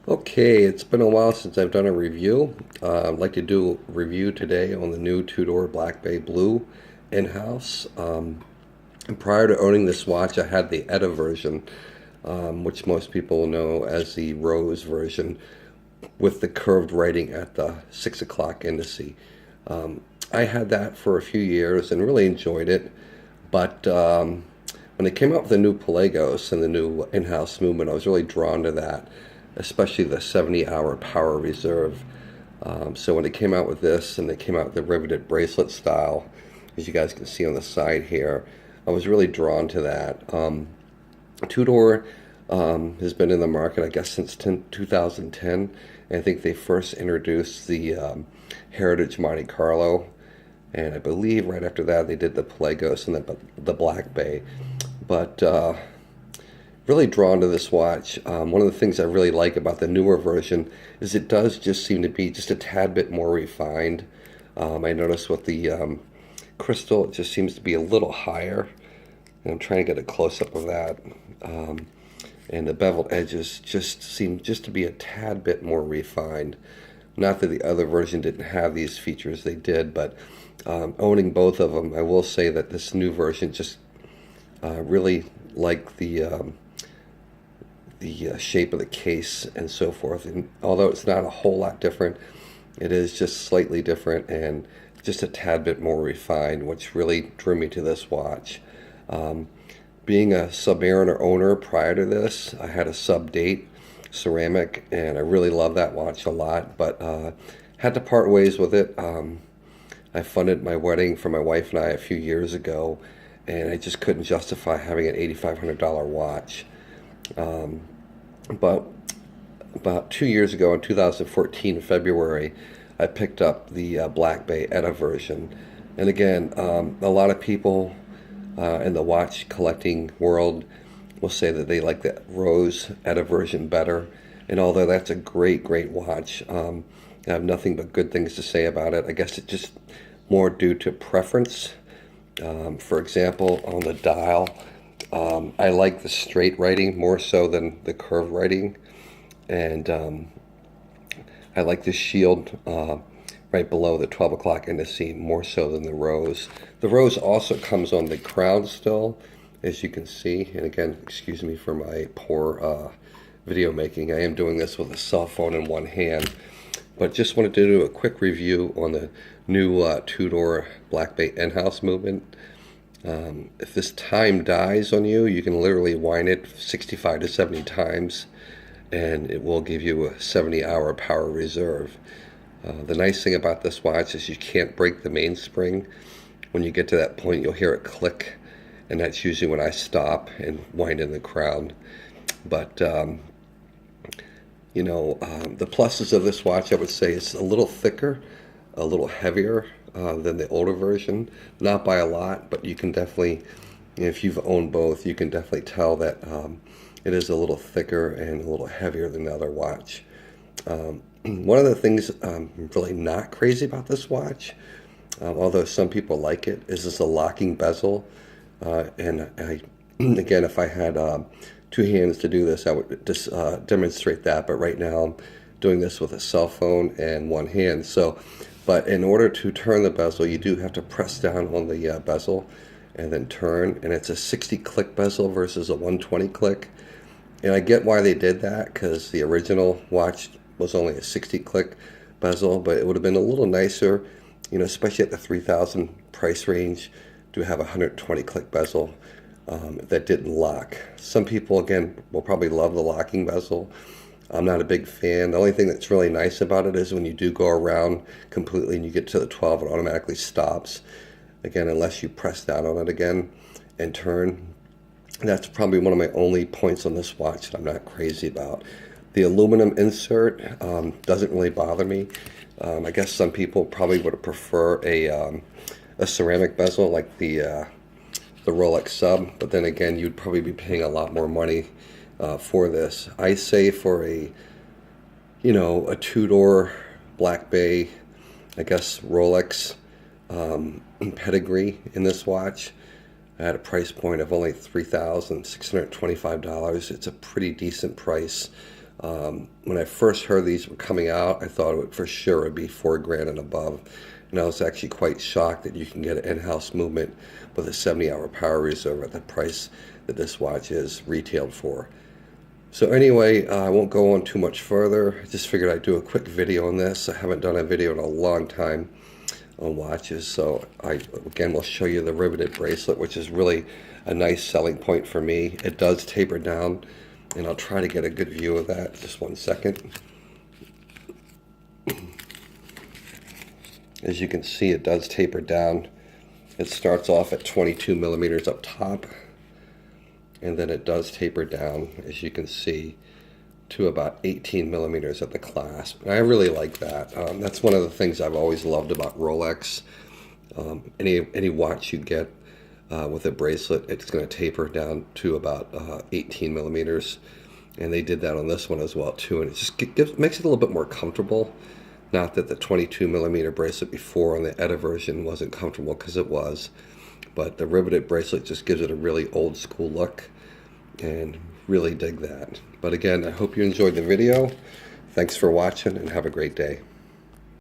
Okay, it's been a while since I've done a review. I'd like to do a review today on the new Tudor Black Bay Blue in-house. And prior to owning this watch, I had the Etta version, which most people know as the Rose version, with the curved writing at the 6 o'clock indice. I had that for a few years and really enjoyed it, but when they came out with the new Pelagos and the new in-house movement, I was really drawn to that, especially the 70-hour power reserve. So when they came out with this and they came out with the riveted bracelet style, as you guys can see on the side here, I was really drawn to that. Tudor has been in the market, I guess, since 2010. And I think they first introduced the Heritage Monte Carlo, and I believe right after that they did the Pelagos and the Black Bay. But really drawn to this watch. One of the things I really like about the newer version is it does just seem to be just a tad bit more refined. I noticed with the crystal, it just seems to be a little higher. And I'm trying to get a close-up of that. And the beveled edges just seem just to be a tad bit more refined. Not that the other version didn't have these features, they did, but owning both of them, I will say that this new version just really like the shape of the case and so forth. And although it's not a whole lot different, it is just slightly different and just a tad bit more refined, which really drew me to this watch. Being a Submariner owner prior to this, I had a sub-date ceramic, and I really love that watch a lot, but had to part ways with it. I funded my wedding for my wife and I a few years ago, and I just couldn't justify having an $8,500 watch. But about 2 years ago, in 2014, February, I picked up the Black Bay Etta version. And again, a lot of people in the watch collecting world will say that they like the Rose Etta version better. And although that's a great, great watch, I have nothing but good things to say about it. I guess it's just more due to preference. For example, on the dial, I like the straight writing more so than the curved writing. And I like the shield right below the 12 o'clock indice more so than the Rose. The Rose also comes on the crown still, as you can see. And again, excuse me for my poor video making. I am doing this with a cell phone in one hand. But just wanted to do a quick review on the new Tudor Black Bay in-house movement. If this time dies on you, you can literally wind it 65 to 70 times, and it will give you a 70-hour power reserve. The nice thing about this watch is you can't break the mainspring. When you get to that point, you'll hear it click, and that's usually when I stop and wind in the crown. But the pluses of this watch, I would say, is a little thicker, a little heavier than the older version. Not by a lot, but you can definitely, if you've owned both, you can definitely tell that it is a little thicker and a little heavier than the other watch. One of the things I'm really not crazy about this watch, although some people like it, is this a locking bezel. And again, if I had two hands to do this, I would just demonstrate that. But right now, I'm doing this with a cell phone and one hand. But in order to turn the bezel, you do have to press down on the bezel and then turn. And it's a 60-click bezel versus a 120-click. And I get why they did that, because the original watch was only a 60-click bezel, but it would have been a little nicer, especially at the $3,000 price range, to have a 120-click bezel that didn't lock. Some people, again, will probably love the locking bezel. I'm not a big fan. The only thing that's really nice about it is when you do go around completely and you get to the 12, it automatically stops. Again, unless you press down on it again and turn. That's probably one of my only points on this watch that I'm not crazy about. The aluminum insert doesn't really bother me. I guess some people probably would prefer a ceramic bezel like the Rolex Sub, but then again, you'd probably be paying a lot more money for this. I say for a Tudor Black Bay, I guess Rolex pedigree in this watch, at a price point of only $3,625. It's a pretty decent price When I first heard these were coming out, I thought it would for sure would be $4 grand and above. And I was actually quite shocked that you can get an in-house movement with a 70-hour power reserve at the price that this watch is retailed for. So anyway, I won't go on too much further. I just figured I'd do a quick video on this. I haven't done a video in a long time on watches. So again, will show you the riveted bracelet, which is really a nice selling point for me. It does taper down, and I'll try to get a good view of that. Just one second. As you can see, it does taper down. It starts off at 22 millimeters up top, and then it does taper down, as you can see, to about 18 millimeters at the clasp. And I really like that. That's one of the things I've always loved about Rolex. Any watch you get with a bracelet, it's going to taper down to about 18 millimeters. And they did that on this one as well too, and it just makes it a little bit more comfortable. Not that the 22 millimeter bracelet before on the ETA version wasn't comfortable, because it was, but the riveted bracelet just gives it a really old school look, and really dig that. But again, I hope you enjoyed the video. Thanks for watching, and have a great day.